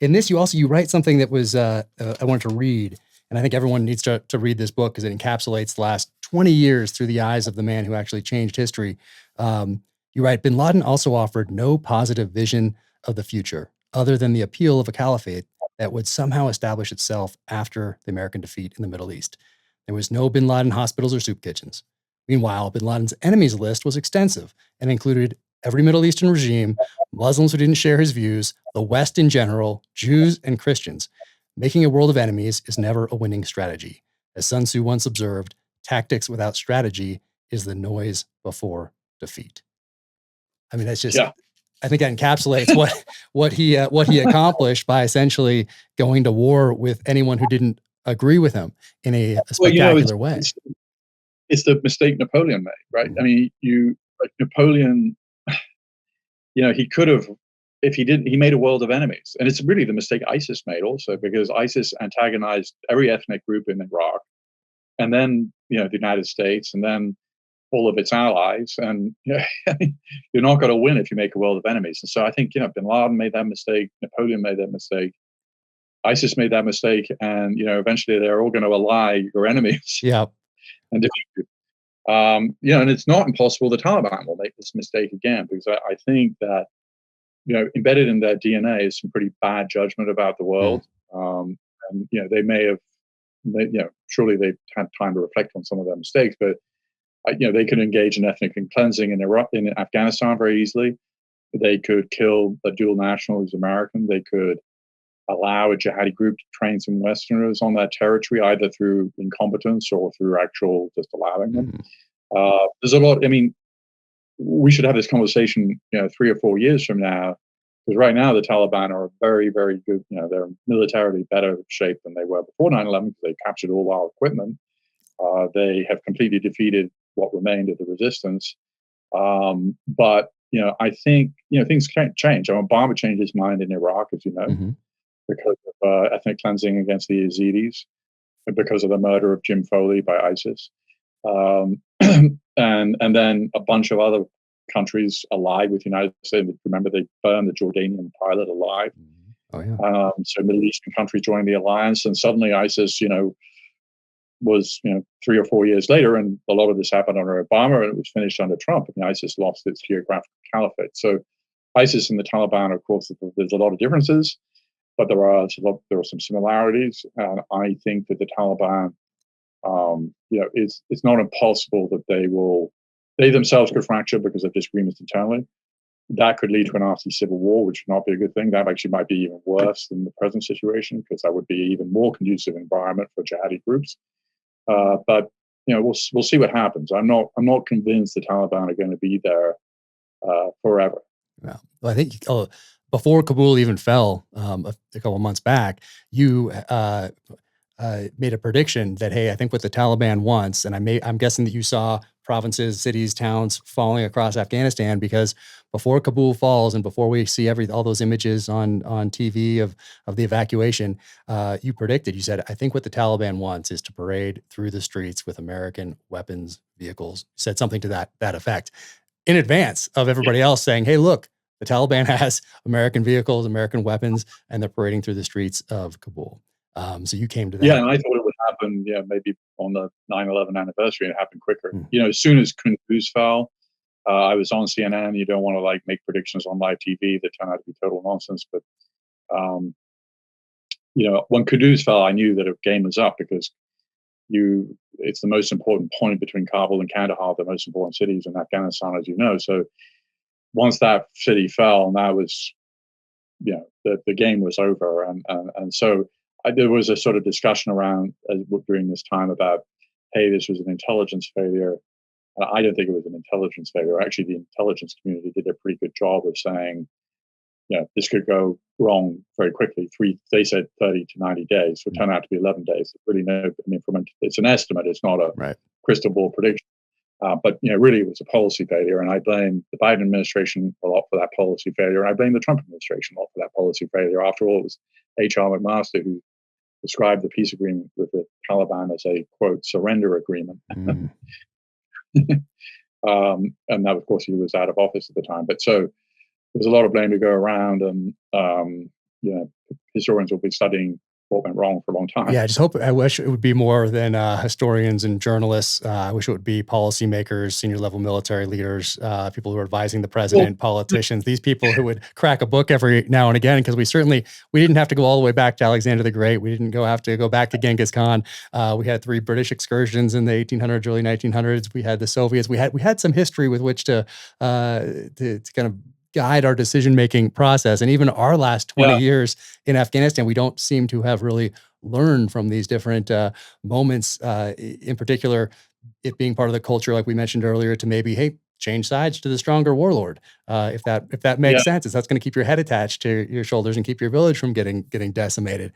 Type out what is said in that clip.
in this, you write something that was I wanted to read, and I think everyone needs to read this book because it encapsulates the last 20 years through the eyes of the man who actually changed history. You write, Bin Laden also offered no positive vision of the future other than the appeal of a caliphate that would somehow establish itself after the American defeat in the Middle East. There was no Bin Laden hospitals or soup kitchens. Meanwhile, Bin Laden's enemies list was extensive and included every Middle Eastern regime, Muslims who didn't share his views, the West in general, Jews and Christians. Making a world of enemies is never a winning strategy. As Sun Tzu once observed, tactics without strategy is the noise before defeat. I mean, that's just, Yeah. I think that encapsulates what he accomplished by essentially going to war with anyone who didn't agree with him in a spectacular way. It's the mistake Napoleon made, right? I mean, like Napoleon, he could have, if he didn't, he made a world of enemies. And it's really the mistake ISIS made also, because ISIS antagonized every ethnic group in Iraq, and then, the United States, and then all of its allies. And you're not going to win if you make a world of enemies. And so I think, Bin Laden made that mistake. Napoleon made that mistake. ISIS made that mistake. And, eventually they're all going to ally your enemies. Yeah. And defeat you. And it's not impossible the Taliban will make this mistake again, because I think that, embedded in their DNA is some pretty bad judgment about the world. And, they may have, surely they've had time to reflect on some of their mistakes, but, they could engage in ethnic cleansing in Iraq, in Afghanistan very easily. They could kill a dual national who's American. They could allow a jihadi group to train some Westerners on that territory, either through incompetence or through actual just allowing them. There's a lot. I mean, we should have this conversation, 3 or 4 years from now, because right now the Taliban are very, very good. They're militarily better shape than they were before 9/11 because they captured all our equipment. They have completely defeated what remained of the resistance. But I think things can't change. Obama changed his mind in Iraq, as you know, because of ethnic cleansing against the Yazidis, and because of the murder of Jim Foley by ISIS. And then a bunch of other countries allied with the United States. Remember, they burned the Jordanian pilot alive. Oh, yeah. So Middle Eastern countries joined the alliance, and suddenly ISIS, was 3 or 4 years later, and a lot of this happened under Obama, and it was finished under Trump, and ISIS lost its geographical caliphate. So ISIS and the Taliban, of course, there's a lot of differences, but there are some similarities, and I think that the Taliban, it's not impossible that they themselves could fracture because of disagreements internally. That could lead to a nasty civil war, which would not be a good thing. That actually might be even worse than the present situation, because that would be an even more conducive environment for jihadi groups. But we'll see what happens. I'm not convinced the Taliban are going to be there forever. Well, I think before Kabul even fell a couple of months back, you made a prediction that, hey, I think what the Taliban wants, and I'm guessing that you saw provinces, cities, towns falling across Afghanistan, because before Kabul falls and before we see all those images on TV of the evacuation, you said, I think what the Taliban wants is to parade through the streets with American weapons, vehicles. You said something to that effect in advance of everybody else saying, hey, look, the Taliban has American vehicles, American weapons, and they're parading through the streets of Kabul. So you came to that. Yeah, and I thought it would happen, maybe on the 9/11 anniversary, and it happened quicker. As soon as Kunduz fell, I was on CNN. You don't want to make predictions on live TV that turn out to be total nonsense. But, when Kunduz fell, I knew that a game was up, because it's the most important point between Kabul and Kandahar, the most important cities in Afghanistan, as you know. So once that city fell, that was, the game was over. And so there was a sort of discussion around during this time about, hey, this was an intelligence failure. I don't think it was an intelligence failure. Actually, the intelligence community did a pretty good job of saying, this could go wrong very quickly. They said 30 to 90 days. It turned out to be 11 days. Really it's an estimate. It's not a crystal ball prediction. But really, it was a policy failure, and I blame the Biden administration a lot for that policy failure, and I blame the Trump administration a lot for that policy failure. After all, it was H.R. McMaster who described the peace agreement with the Taliban as a, quote, surrender agreement. And that, of course, he was out of office at the time. But so there's a lot of blame to go around, and historians will be studying what went wrong for a long time. Yeah, I wish it would be more than historians and journalists. I wish it would be policymakers, senior level military leaders, people who are advising the president, politicians, these people who would crack a book every now and again, because we didn't have to go all the way back to Alexander the Great. We didn't have to go back to Genghis Khan. We had 3 British excursions in the 1800s, early 1900s. We had the Soviets. We had some history with which to kind of guide our decision-making process. And even our last 20 years in Afghanistan, we don't seem to have really learned from these different moments, in particular, it being part of the culture, like we mentioned earlier, to maybe, hey, change sides to the stronger warlord. If that makes sense, that's going to keep your head attached to your shoulders and keep your village from getting decimated.